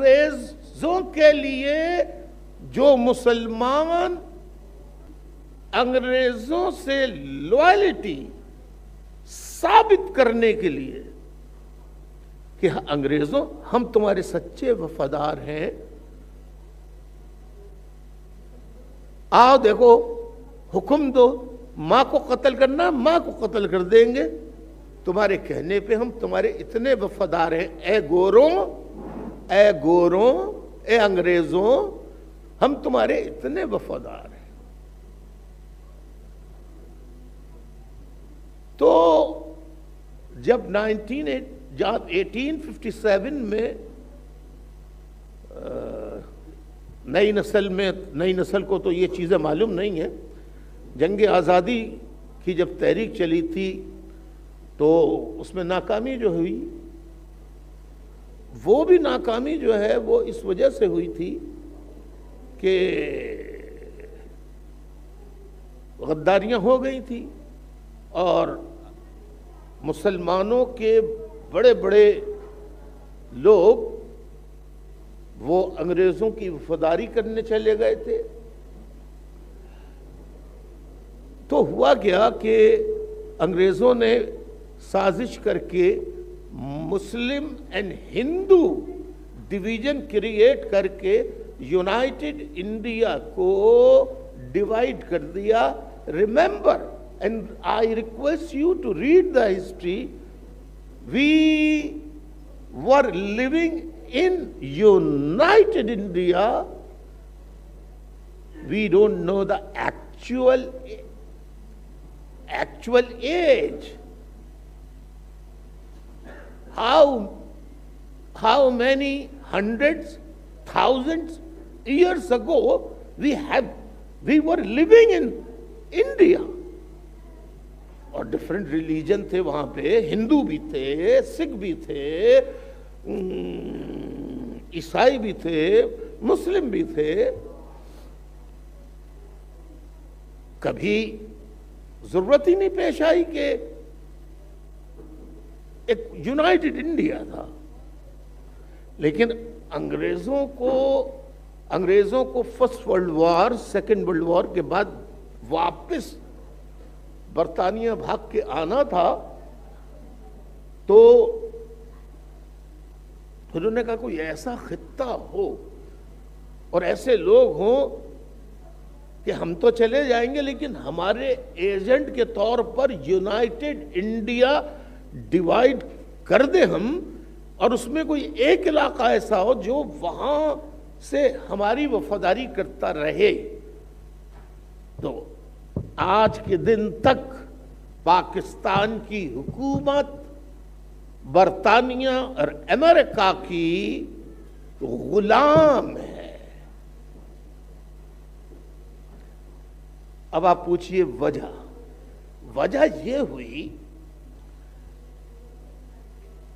انگریزوں کے لیے جو مسلمان انگریزوں سے لوائلٹی ثابت کرنے کے لیے کہ انگریزوں ہم تمہارے سچے وفادار ہیں، آؤ دیکھو حکم دو، ماں کو قتل کرنا ماں کو قتل کر دیں گے، تمہارے کہنے پہ ہم تمہارے اتنے وفادار ہیں، اے گوروں اے انگریزوں ہم تمہارے اتنے وفادار ہیں۔ تو جب 1857 میں نئی نسل کو تو یہ چیزیں معلوم نہیں ہیں، جنگ آزادی کی جب تحریک چلی تھی تو اس میں ناکامی جو ہوئی، وہ بھی ناکامی جو ہے وہ اس وجہ سے ہوئی تھی کہ غداریاں ہو گئی تھی اور مسلمانوں کے بڑے بڑے لوگ وہ انگریزوں کی وفاداری کرنے چلے گئے تھے۔ تو ہوا کیا کہ انگریزوں نے سازش کر کے Muslim and Hindu division create کر کے یونائٹڈ انڈیا کو ڈیوائیڈ کر دیا۔ Remember and I request you to read the history. We were living in United India. We don't know the actual age. How many hundreds, thousands years ago we were living in India. اور different religion تھے وہاں پہ، ہندو بھی تھے، سکھ بھی تھے، عیسائی بھی تھے، مسلم بھی تھے۔ کبھی ضرورت ہی نہیں پیش آئی کہ ایک یونائٹڈ انڈیا تھا، لیکن انگریزوں کو first world war, second world war کے بعد واپس برطانیہ بھاگ کے آنا تھا، تو انہوں نے کہا کوئی ایسا خطہ ہو اور ایسے لوگ ہوں کہ ہم تو چلے جائیں گے لیکن ہمارے ایجنٹ کے طور پر یونائٹڈ انڈیا ڈیوائیڈ کر دیں ہم، اور اس میں کوئی ایک علاقہ ایسا ہو جو وہاں سے ہماری وفاداری کرتا رہے۔ تو آج کے دن تک پاکستان کی حکومت برطانیہ اور امریکہ کی غلام ہے۔ اب آپ پوچھئے وجہ یہ ہوئی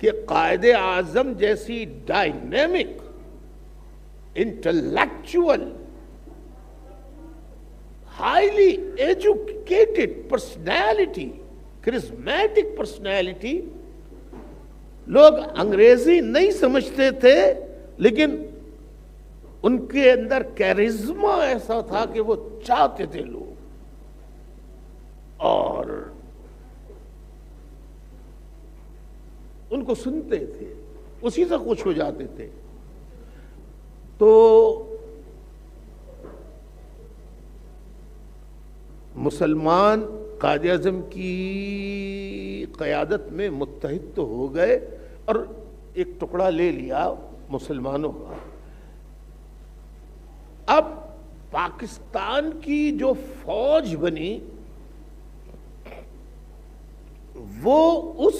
کہ قائد اعظم جیسی dynamic intellectual highly educated personality, charismatic personality، لوگ انگریزی نہیں سمجھتے تھے لیکن ان کے اندر کیرزما ایسا تھا کہ وہ چاہتے تھے لوگ، اور ان کو سنتے تھے، اسی سے خوش ہو جاتے تھے۔ تو مسلمان قائد اعظم کی قیادت میں متحد تو ہو گئے اور ایک ٹکڑا لے لیا مسلمانوں کا۔ اب پاکستان کی جو فوج بنی وہ اس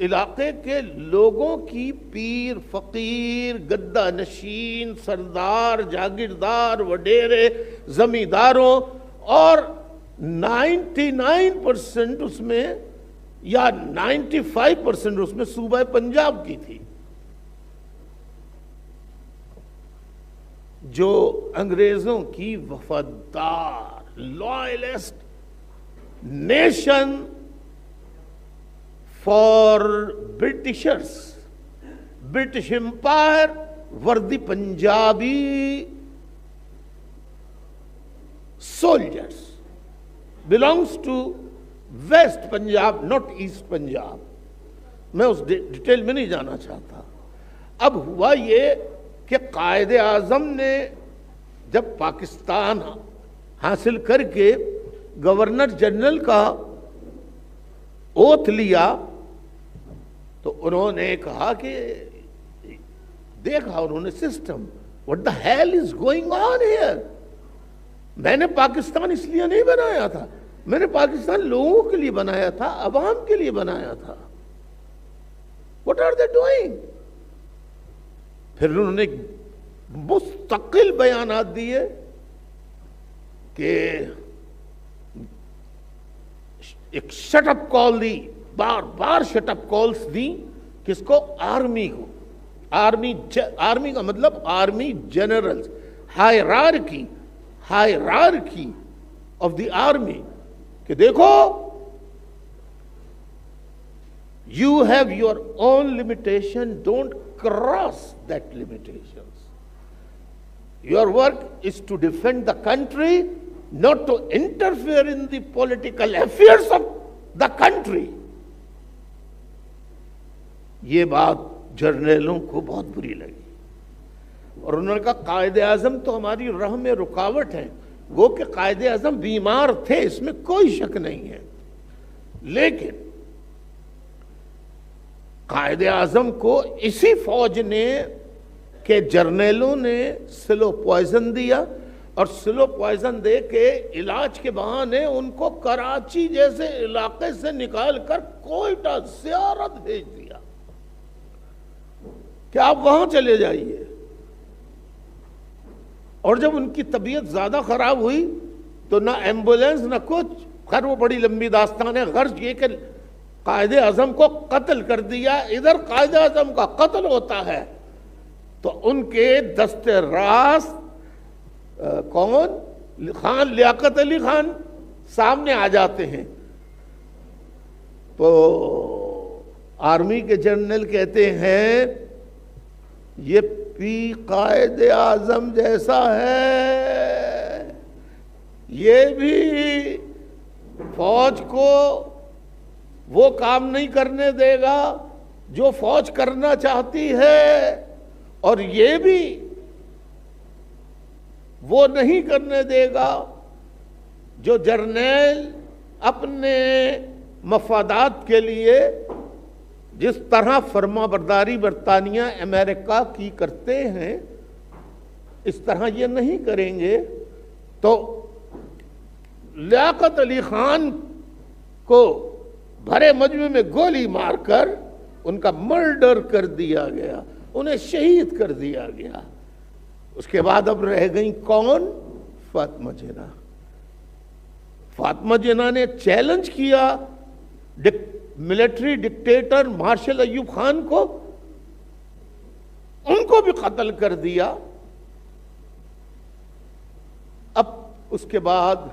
علاقے کے لوگوں کی پیر، فقیر، گدہ نشین، سردار، جاگیردار، وڈیرے، زمینداروں، اور 99% اس میں یا 95% اس میں صوبہ پنجاب کی تھی، جو انگریزوں کی وفادار loyalist nation for Britishers, British empire were the Punjabi soldiers. Belongs to West Punjab, not East Punjab. میں اس ڈیٹیل میں نہیں جانا چاہتا. اب ہوا یہ کہ قائد اعظم نے جب پاکستان حاصل کر کے گورنر جنرل کا اوتھ لیا تو انہوں نے کہا کہ دیکھا انہوں نے system, what the hell is going on here. میں نے پاکستان اس لیے نہیں بنایا تھا, میں نے پاکستان لوگوں کے لیے بنایا تھا, عوام کے لیے بنایا تھا. What are they doing? پھر انہوں نے مستقل بیانات دیے کہ ایک shut up call the, bar bar shut up calls the. کس کو؟ آرمی کو. آرمی کا مطلب army generals, hierarchy of the army, کہ دیکھو you have your own limitation, don't cross that limitations. Your work is to defend the country, not to interfere in the political affairs of the country. یہ بات جرنیلوں کو بہت بری لگی اور انہوں نے کہا قائد اعظم تو ہماری راہ میں رکاوٹ ہے. وہ کہ قائد اعظم بیمار تھے, اس میں کوئی شک نہیں ہے, لیکن قائد اعظم کو اسی فوج نے کہ جرنیلوں نے سلو پوائزن دیا اور سلو پوائزن دے کے علاج کے بہانے ان کو کراچی جیسے علاقے سے نکال کر کوئٹہ زیارت بھیج دیا کہ آپ وہاں چلے جائیے. اور جب ان کی طبیعت زیادہ خراب ہوئی تو نہ ایمبولینس نہ کچھ, خیر وہ بڑی لمبی داستان ہے. غرض یہ کہ قائد اعظم کو قتل کر دیا. ادھر قائد اعظم کا قتل ہوتا ہے تو ان کے دست راست کون؟ خان لیاقت علی خان سامنے آ جاتے ہیں. تو آرمی کے جنرل کہتے ہیں یہ پی قائد اعظم جیسا ہے, یہ بھی فوج کو وہ کام نہیں کرنے دے گا جو فوج کرنا چاہتی ہے, اور یہ بھی وہ نہیں کرنے دے گا جو جرنیل اپنے مفادات کے لیے جس طرح فرما برداری برطانیہ امریکہ کی کرتے ہیں اس طرح یہ نہیں کریں گے. تو لیاقت علی خان کو بھرے مجمع میں گولی مار کر ان کا مرڈر کر دیا گیا, انہیں شہید کر دیا گیا. اس کے بعد اب رہ گئیں کون؟ فاطمہ جناح. فاطمہ جناح نے چیلنج کیا military dictator marshal Ayub Khan کو, ان کو بھی قتل کر دیا. اب اس کے بعد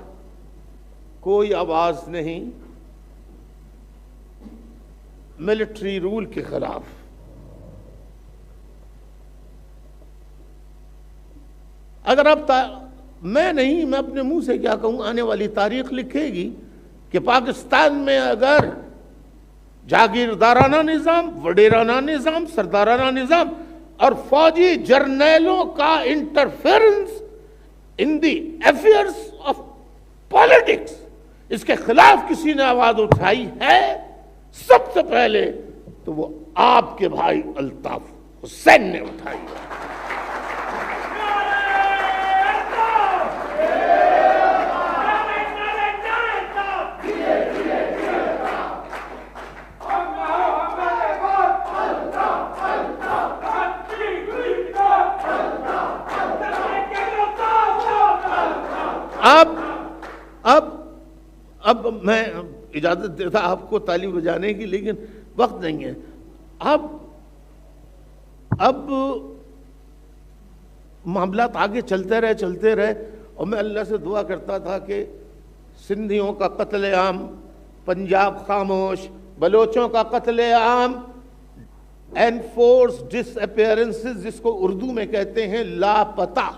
کوئی آواز نہیں ملٹری رول کے خلاف. اگر اب میں اپنے منہ سے کیا کہوں, آنے والی تاریخ لکھے گی کہ پاکستان میں اگر جاگیردارانہ نظام, وڈیرانہ نظام, سردارانہ نظام اور فوجی جرنیلوں کا interference in the affairs of politics, اس کے خلاف کسی نے آواز اٹھائی ہے سب سے پہلے تو وہ آپ کے بھائی الطاف حسین نے اٹھائی ہے. اب میں اجازت دیتا آپ کو تالی بجانے کی, لیکن وقت نہیں ہے. اب معاملات آگے چلتے رہے اور میں اللہ سے دعا کرتا تھا کہ سندھیوں کا قتل عام, پنجاب خاموش, بلوچوں کا قتل عام, enforced disappearances جس کو اردو میں کہتے ہیں لاپتہ